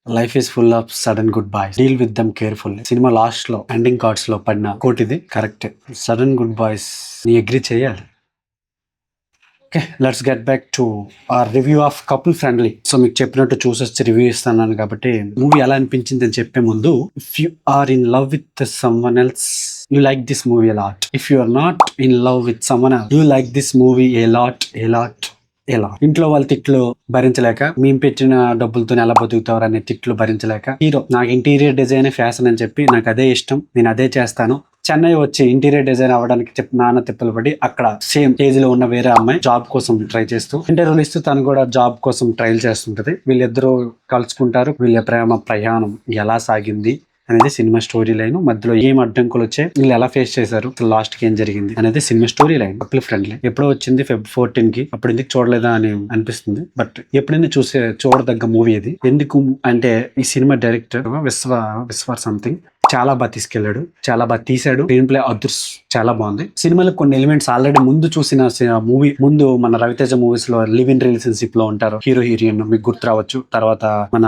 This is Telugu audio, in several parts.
Life is full of sudden good boys, deal with them carefully. Cinema last లో ఎండింగ్ కార్డ్స్ లో పడిన కోట్ ఇది కరెక్ట్. సడన్ గుడ్ బాయ్స్ ని అగ్రి చేయాలి. Okay, let's get back to our review of couple friendly. So మీకు చెప్పినట్టు చూసొచ్చి రివ్యూ ఇస్తున్నాను కాబట్టి మూవీ ఎలా అనిపించింది అని చెప్పే ముందు, if you are in love with someone else you like this movie a lot. If you are not in love with someone else you like this movie a lot a lot. ఎలా ఇంట్లో వాళ్ళ తిట్లు భరించలేక, మేము పెట్టిన డబ్బులతో ఎలా బతుకుతారు అనే తిట్లు భరించలేక, హీరో నాకు ఇంటీరియర్ డిజైన్ ఫ్యాషన్ అని చెప్పి నాకు అదే ఇష్టం, నేను అదే చేస్తాను. చెన్నై వచ్చి ఇంటీరియర్ డిజైన్ అవ్వడానికి నాన్న తిప్పలు పడి అక్కడ సేమ్ ఏజ్ లో ఉన్న వేరే అమ్మాయి జాబ్ కోసం ట్రై చేస్తూ ఇంటర్వ్యూలు ఇస్తూ తను కూడా జాబ్ కోసం ట్రైల్ చేస్తుంటది. వీళ్ళిద్దరూ కలుసుకుంటారు. వీళ్ళ ప్రేమ ప్రయాణం ఎలా సాగింది అనేది సినిమా స్టోరీ లైన్. మధ్యలో ఏం అడ్డంకులు వచ్చాయి, వీళ్ళు ఎలా ఫేస్ చేశారు, లాస్ట్ కి ఏం జరిగింది అనేది cinema story line. Couple friendly ఎప్పుడో వచ్చింది Feb 14 కి. అప్పుడు ఎందుకు చూడలేదా అని అనిపిస్తుంది, బట్ ఎప్పుడైనా చూడదగ్గ మూవీ ఇది. ఎందుకు అంటే ఈ సినిమా డైరెక్టర్ విశ్వ సంథింగ్ చాలా బాగా తీసుకెళ్లాడు, చాలా బాగా తీసాడు. స్క్రీన్ ప్లే అదృష్ చాలా బాగుంది. సినిమాలో కొన్ని ఎలిమెంట్స్ ఆల్రెడీ ముందు చూసిన మూవీ, ముందు మన రవితేజ మూవీస్ లో లివ్ ఇన్ రిలేషన్షిప్ లో ఉంటారు హీరో హీరోయిన్, మీకు గుర్తు రావచ్చు. తర్వాత మన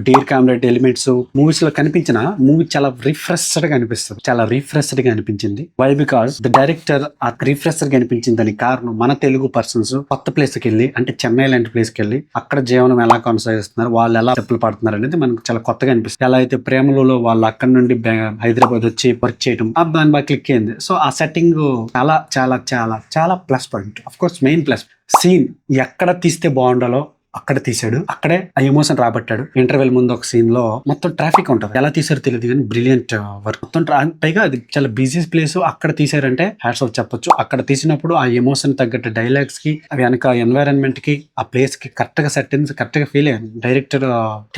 డీర్ కామ్రేడ్ ఎలిమెంట్స్ మూవీస్ లో కనిపించిన మూవీ చాలా రిఫ్రెష్డ్ గా అనిపిస్తుంది, చాలా రిఫ్రెష్డ్ గా అనిపించింది. వై బికాస్ ద డైరెక్టర్ ఆ రిఫ్రెష్డ్ గా అనిపించింది దానికి కారణం మన తెలుగు పర్సన్స్ కొత్త ప్లేస్ కి వెళ్ళి, అంటే చెన్నై లాంటి ప్లేస్ కి వెళ్ళి అక్కడ జీవనం ఎలా కొనసాగిస్తున్నారు, వాళ్ళు ఎలా చెప్పులు పడుతున్నారు అనేది మనకు చాలా కొత్తగా అనిపిస్తుంది. ఎలా అయితే ప్రేమలో వాళ్ళు అక్కడ నుండి హైదరాబాద్ వచ్చి వర్క్ చేయడం దాని బాగా క్లిక్ అయింది. సో ఆ సెట్టింగ్ చాలా చాలా చాలా చాలా plus point. Of course main plus scene ఎక్కడ తీస్తే బాగుండాలో అక్కడ తీసాడు, అక్కడే ఆ ఎమోషన్ రాబట్టాడు. ఇంటర్వెల్ ముందు ఒక సీన్ లో మొత్తం ట్రాఫిక్ ఉంటుంది, ఎలా తీసారో తెలియదు కానీ బ్రిలియంట్ వర్క్. మొత్తం పైగా అది చాలా బిజీ ప్లేస్, అక్కడ తీసారంటే హ్యాట్స్ ఆఫ్ చెప్పొచ్చు. అక్కడ తీసినప్పుడు ఆ ఎమోషన్ తగ్గట్టు డైలాగ్స్ కి, అవి వెనక ఎన్వైరన్మెంట్ కి, ఆ ప్లేస్ కి కరెక్ట్ గా సెట్ అయింది, కరెక్ట్ గా ఫీల్ అయ్యాను. డైరెక్టర్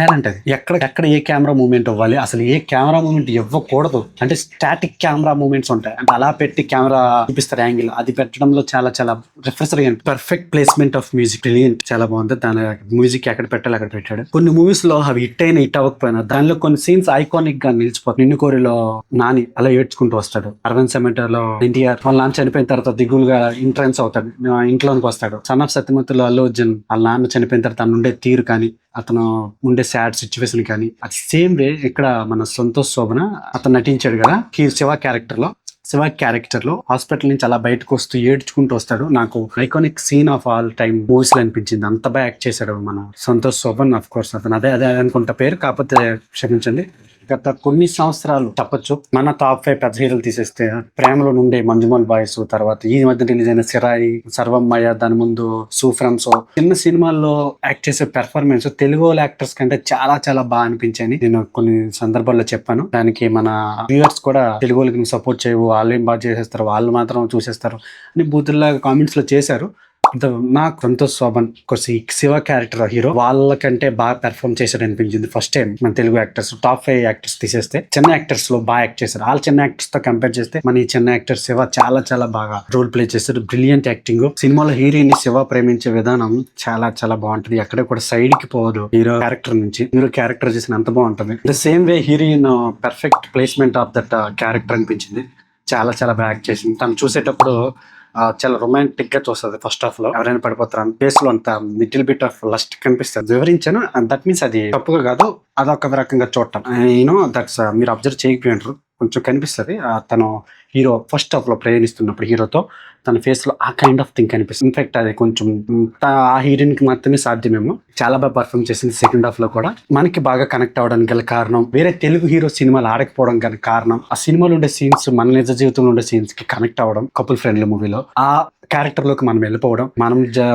టాలెంట్ అది. ఎక్కడ ఏ కెమెరా మూవ్మెంట్ అవ్వాలి, అసలు ఏ కెమెరా మూవ్మెంట్ ఇవ్వకూడదు అంటే స్టాటిక్ కెమెరా మూవ్మెంట్స్ ఉంటాయి, అంటే అలా పెట్టి కెమెరా చూపిస్తారు యాంగిల్, అది పెట్టడంలో చాలా చాలా రిఫ్రెషర్ గా perfect placement of music brilliant, చాలా బాగుంది. దాని మ్యూజిక్ ఎక్కడ పెట్టాలి అక్కడ పెట్టాడు. కొన్ని మూవీస్ లో అవి హిట్ అయినా హిట్ అవ్వకపోయినా దానిలో కొన్ని సీన్స్ ఐకానిక్ గా నిలిచిపోతాయి. నిన్ను కోరిలో నాని అలా ఏడ్చుకుంటూ వస్తాడు. అరవింద్ సెమెంటర్ లో ఎన్టీఆర్ వాళ్ళ నాన్న చనిపోయిన తర్వాత దిగులుగా ఎంట్రన్స్ అవుతాడు, ఇంట్లోనికి వస్తాడు. సన్ ఆఫ్ సత్యమూర్తిలో అల్లు అర్జున్ వాళ్ళ నాన్న చనిపోయిన తర్వాత తను ఉండే తీరు కానీ, అతను ఉండే సాడ్ సిచ్యువేషన్ కానీ, అది సేమ్ వే ఇక్కడ మన సంతోష్ శోభన అతను నటించాడు కదా శివ క్యారెక్టర్ లో హాస్పిటల్ నుంచి అలా బయటకు వస్తూ ఏడ్చుకుంటూ వస్తాడు. నాకు iconic scene of all time movies లో అనిపించింది. అంత బాగా యాక్ట్ చేశాడు మన సంతోష్ శోభన్. ఆఫ్ కోర్స్ అతను అదే అనుకుంటా పేరు, కాకపోతే క్షమించండి. గత కొన్ని సంవత్సరాలు చెప్పొచ్చు మన టాప్ 5 పెద్ద హీరోలు తీసేస్తే ప్రేమలో నుండే మంజుమల్ బాయ్స్, తర్వాత ఈ మధ్య రిలీజ్ అయిన సిరాయి, సర్వమ్మయ్య, దాని ముందు సూఫ్రమ్స్, చిన్న సినిమాల్లో యాక్ట్ చేసే పెర్ఫార్మెన్స్ తెలుగు యాక్టర్స్ కంటే చాలా చాలా బాగా అనిపించాయి. నేను కొన్ని సందర్భాల్లో చెప్పాను. దానికి మన వ్యూవర్స్ కూడా తెలుగు వాళ్ళకి సపోర్ట్ చేయవు, వాళ్ళు ఏం బాగా చేసేస్తారు, వాళ్ళు మాత్రం చూసేస్తారు అని బూతుల్లాగా కామెంట్స్ లో చేశారు. నాకు సంతోష్ శోభన్ శివ క్యారెక్టర్ హీరో వాళ్ళకంటే బాగా పెర్ఫార్మ్ చేశాడు అనిపించింది. ఫస్ట్ టైం మన తెలుగు యాక్టర్స్ టాప్ 5 యాక్టర్స్ తీసేస్తే చిన్న యాక్టర్స్ లో బాగా యాక్ట్ చేశారు. వాళ్ళ చిన్న యాక్టర్స్ తో కంపేర్ చేస్తే మన ఈ చిన్న యాక్టర్ శివ చాలా చాలా బాగా రోల్ ప్లే చేశాడు. Brilliant acting. సినిమాలో హీరోయిన్ శివ ప్రేమించే విధానం చాలా చాలా బాగుంటది, ఎక్కడ కూడా సైడ్ కి పోదు. హీరో క్యారెక్టర్ చేసిన అంత బాగుంటది. The same way heroine perfect placement of that character అనిపించింది. చాలా చాలా బాగా యాక్ట్ చేసింది. తను చూసేటప్పుడు చాలా రొమాంటిక్ గా చూస్తుంది. ఫస్ట్ హాఫ్ లో ఎవరైనా పడిపోతారు ఫేస్ లో అంత లిటిల్ బిట్ ఆఫ్ లస్ట్ కనిపిస్తుంది. వివరించాను, దట్ మీన్స్ అది తప్పుగా కాదు, అదొక రకంగా చూడటం. దట్స్ మీరు అబ్జర్వ్ చేయకపోయినారు, కొంచెం కనిపిస్తుంది. తను హీరో ఫస్ట్ హాఫ్ లో ప్రయాణిస్తున్నప్పుడు హీరోతో తన ఫేస్ లో ఆ కైండ్ ఆఫ్ థింగ్ కనిపిస్తుంది. ఇన్ఫాక్ట్ అది కొంచెం ఆ హీరోయిన్ కి మాత్రమే సాధ్యమేమో. చాలా బాగా పర్ఫార్మ్ చేసింది. సెకండ్ హాఫ్ లో కూడా మనకి బాగా కనెక్ట్ అవ్వడానికి గల కారణం, వేరే తెలుగు హీరో సినిమాలు ఆడకపోవడం గల కారణం, ఆ సినిమాలో ఉండే సీన్స్ మన నిజ జీవితంలో ఉండే సీన్స్ కి కనెక్ట్ అవ్వడం. కపుల్ ఫ్రెండ్లీ మూవీలో ఆ క్యారెక్టర్ లోకి మనం వెళ్ళిపోవడం,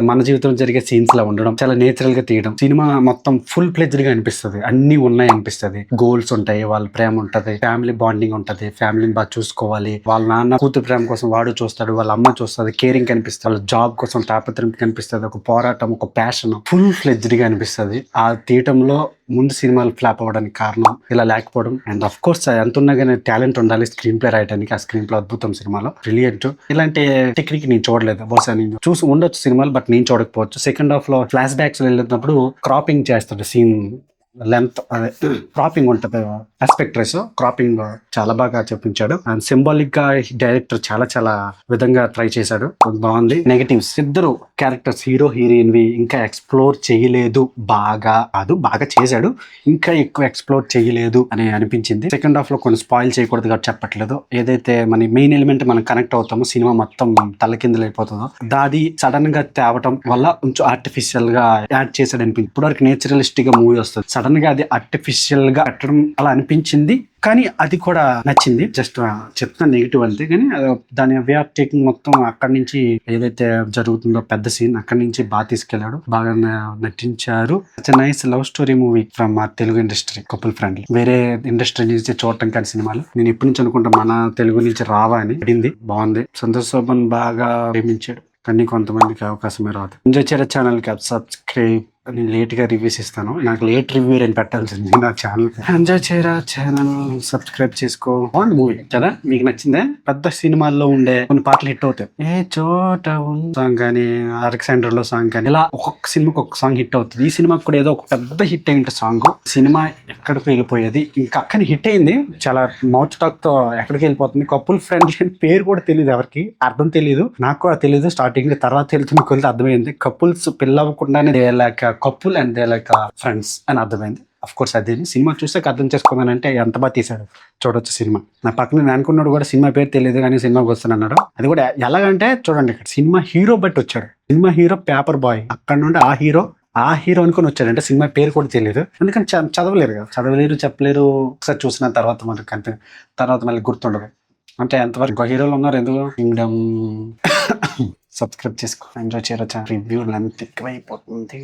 మన జీవితంలో జరిగే సీన్స్ లా ఉండడం, చాలా నేచురల్ గా తీయడం. సినిమా మొత్తం ఫుల్ ప్లెజ్డ్ గా అనిపిస్తుంది, అన్ని ఉన్నాయి అనిపిస్తుంది. గోల్స్ ఉంటాయి, వాళ్ళ ప్రేమ ఉంటది, ఫ్యామిలీ బాండింగ్ ఉంటది, ఫ్యామిలీని బాగా చూసుకోవాలి, వాళ్ళ నాన్న కూతురు ప్రేమ కోసం వాడు చూస్తాడు, వాళ్ళ అమ్మ చూస్తుంది, కేరింగ్ కనిపిస్తుంది, వాళ్ళ జాబ్ కోసం తాపత్రయం కనిపిస్తుంది, ఒక పోరాటం, ఒక ప్యాషన్ ఫుల్ ఫ్లెజ్డ్ గా అనిపిస్తుంది. ఆ తీయటంలో ముందు సినిమాలు ఫ్లాప్ అవ్వడానికి కారణం ఇలా లేకపోవడం. అండ్ ఆఫ్ కోర్స్ ఎంత ఉన్నా కానీ టాలెంట్ ఉండాలి స్క్రీన్ ప్లే రాయడానికి. ఆ స్క్రీన్ ప్లే అద్భుతం సినిమాలో, బ్రిలియంట్. ఇలాంటి టెక్నిక్ నేను చూడలేదు, బహుశా నేను చూసి ఉండొచ్చు సినిమాలు, బట్ నేను చూడకపోవచ్చు. సెకండ్ హాఫ్ లో ఫ్లాష్ బ్యాక్స్ వెళ్ళినప్పుడు క్రాపింగ్ చేస్తాడు సీన్, లెంత్ అదే క్రాపింగ్ ఉంటుంది, ఆస్పెక్ట్ రేస్ క్రాపింగ్ చాలా బాగా చూపించాడు. అండ్ సింబాలిక్ గా డైరెక్టర్ చాలా చాలా విధంగా ట్రై చేశాడు, బాగుంది. నెగటివ్స్ ఇద్దరు క్యారెక్టర్స్ హీరో హీరోయిన్ వి ఇంకా ఎక్స్ప్లోర్ చేయలేదు, బాగా చేశాడు, ఇంకా ఎక్కువ ఎక్స్ప్లోర్ చేయలేదు అని అనిపించింది. సెకండ్ హాఫ్ లో కొన్ని స్పాయిల్ చేయకూడదు కాబట్టి చెప్పట్లేదు. ఏదైతే మన మెయిన్ ఎలిమెంట్ మనం కనెక్ట్ అవుతామో సినిమా మొత్తం తలకిందులైపోతుందో దాది సడన్ గా తేవటం వల్ల కొంచెం ఆర్టిఫిషియల్ గా యాడ్ చేశాడు అనిపించింది. ఇప్పటివరకు నేచురలిస్టిక్ గా మూవీ వస్తుంది, సడన్ గా అది ఆర్టిఫిషియల్ గా కట్టడం అలా అనిపించింది, కానీ అది కూడా నచ్చింది. జస్ట్ చెప్తున్నా నెగిటివ్ అంతే, కానీ దాని వే ఆఫ్ టేకింగ్ మొత్తం అక్కడి నుంచి ఏదైతే జరుగుతుందో పెద్ద సీన్ అక్కడి నుంచి బాగా తీసుకెళ్లాడు, బాగా నటించారు. It's nice love story movie from our Telugu industry, couple friendly. వేరే ఇండస్ట్రీ నుంచి చూడటం కానీ సినిమాలు నేను ఎప్పటి నుంచి అనుకుంటా మన తెలుగు నుంచి రావా అని పడింది, బాగుంది. సంతోష్ శోభన్ బాగా ప్రేమించాడు, కానీ కొంతమందికి అవకాశమే రాదు. ఎంజాయ్ చేయడం ఛానల్ కి సబ్స్క్రైబ్. నేను లేట్ గా రివ్యూస్ ఇస్తాను, నాకు లేట్ రివ్యూ అని పెట్టాల్సింది నా ఛానల్. ఎంజాయ్ చేయరా ఛానల్ సబ్స్క్రైబ్ చేసుకో. బాగుంది మూవీ కదా, మీకు నచ్చిందే? పెద్ద సినిమాల్లో ఉండే కొన్ని పాటలు హిట్ అవుతాయి, ఏ చోట సాంగ్ కానీ అలెగ్జాండర్ లో సాంగ్ కానీ, ఇలా ఒక్కొక్క సినిమాకి ఒక సాంగ్ హిట్ అవుతుంది. ఈ సినిమాకి కూడా ఏదో ఒక పెద్ద హిట్ అయింటే సాంగ్, సినిమా ఎక్కడికి వెళ్ళిపోయేది, ఇంకా అక్కని హిట్ అయింది, చాలా మౌత్ టాక్ తో ఎక్కడికి వెళ్ళిపోతుంది. కపుల్ ఫ్రెండ్లీ అని పేరు కూడా తెలియదు, ఎవరికి అర్థం తెలియదు, నాకు కూడా తెలియదు స్టార్టింగ్, తర్వాత వెళ్తున్న కొలితే అర్థమైంది. కపుల్స్ పిల్లవకుండానే couple and they like friends అని అర్థమైంది. అఫ్ కోర్స్ అదే సినిమా చూస్తే అర్థం చేసుకున్నానంటే ఎంత బాగా తీసాడు, చూడొచ్చు సినిమా. నా పక్కన నేను అనుకున్నాడు కూడా సినిమా పేరు తెలియదు కానీ సినిమాకి వస్తానన్నాడు. అది కూడా ఎలాగంటే చూడండి, ఇక్కడ సినిమా హీరో బట్టి వచ్చాడు, సినిమా హీరో పేపర్ బాయ్, అక్కడ నుండి ఆ హీరో అనుకుని వచ్చాడు, అంటే సినిమా పేరు కూడా తెలియదు, ఎందుకంటే చదవలేరు కదా, చదవలేరు చెప్పలేరు. ఒకసారి చూసిన తర్వాత మనకు తర్వాత మళ్ళీ గుర్తుండదు, అంటే ఎంతవరకు హీరోలు ఉన్నారు ఎందుకు. కింగ్డమ్ సబ్స్క్రైబ్ చేసుకో, ఎంజాయ్ చేయొచ్చు. రివ్యూ లెంత్ ఎక్కువైపోతుంది.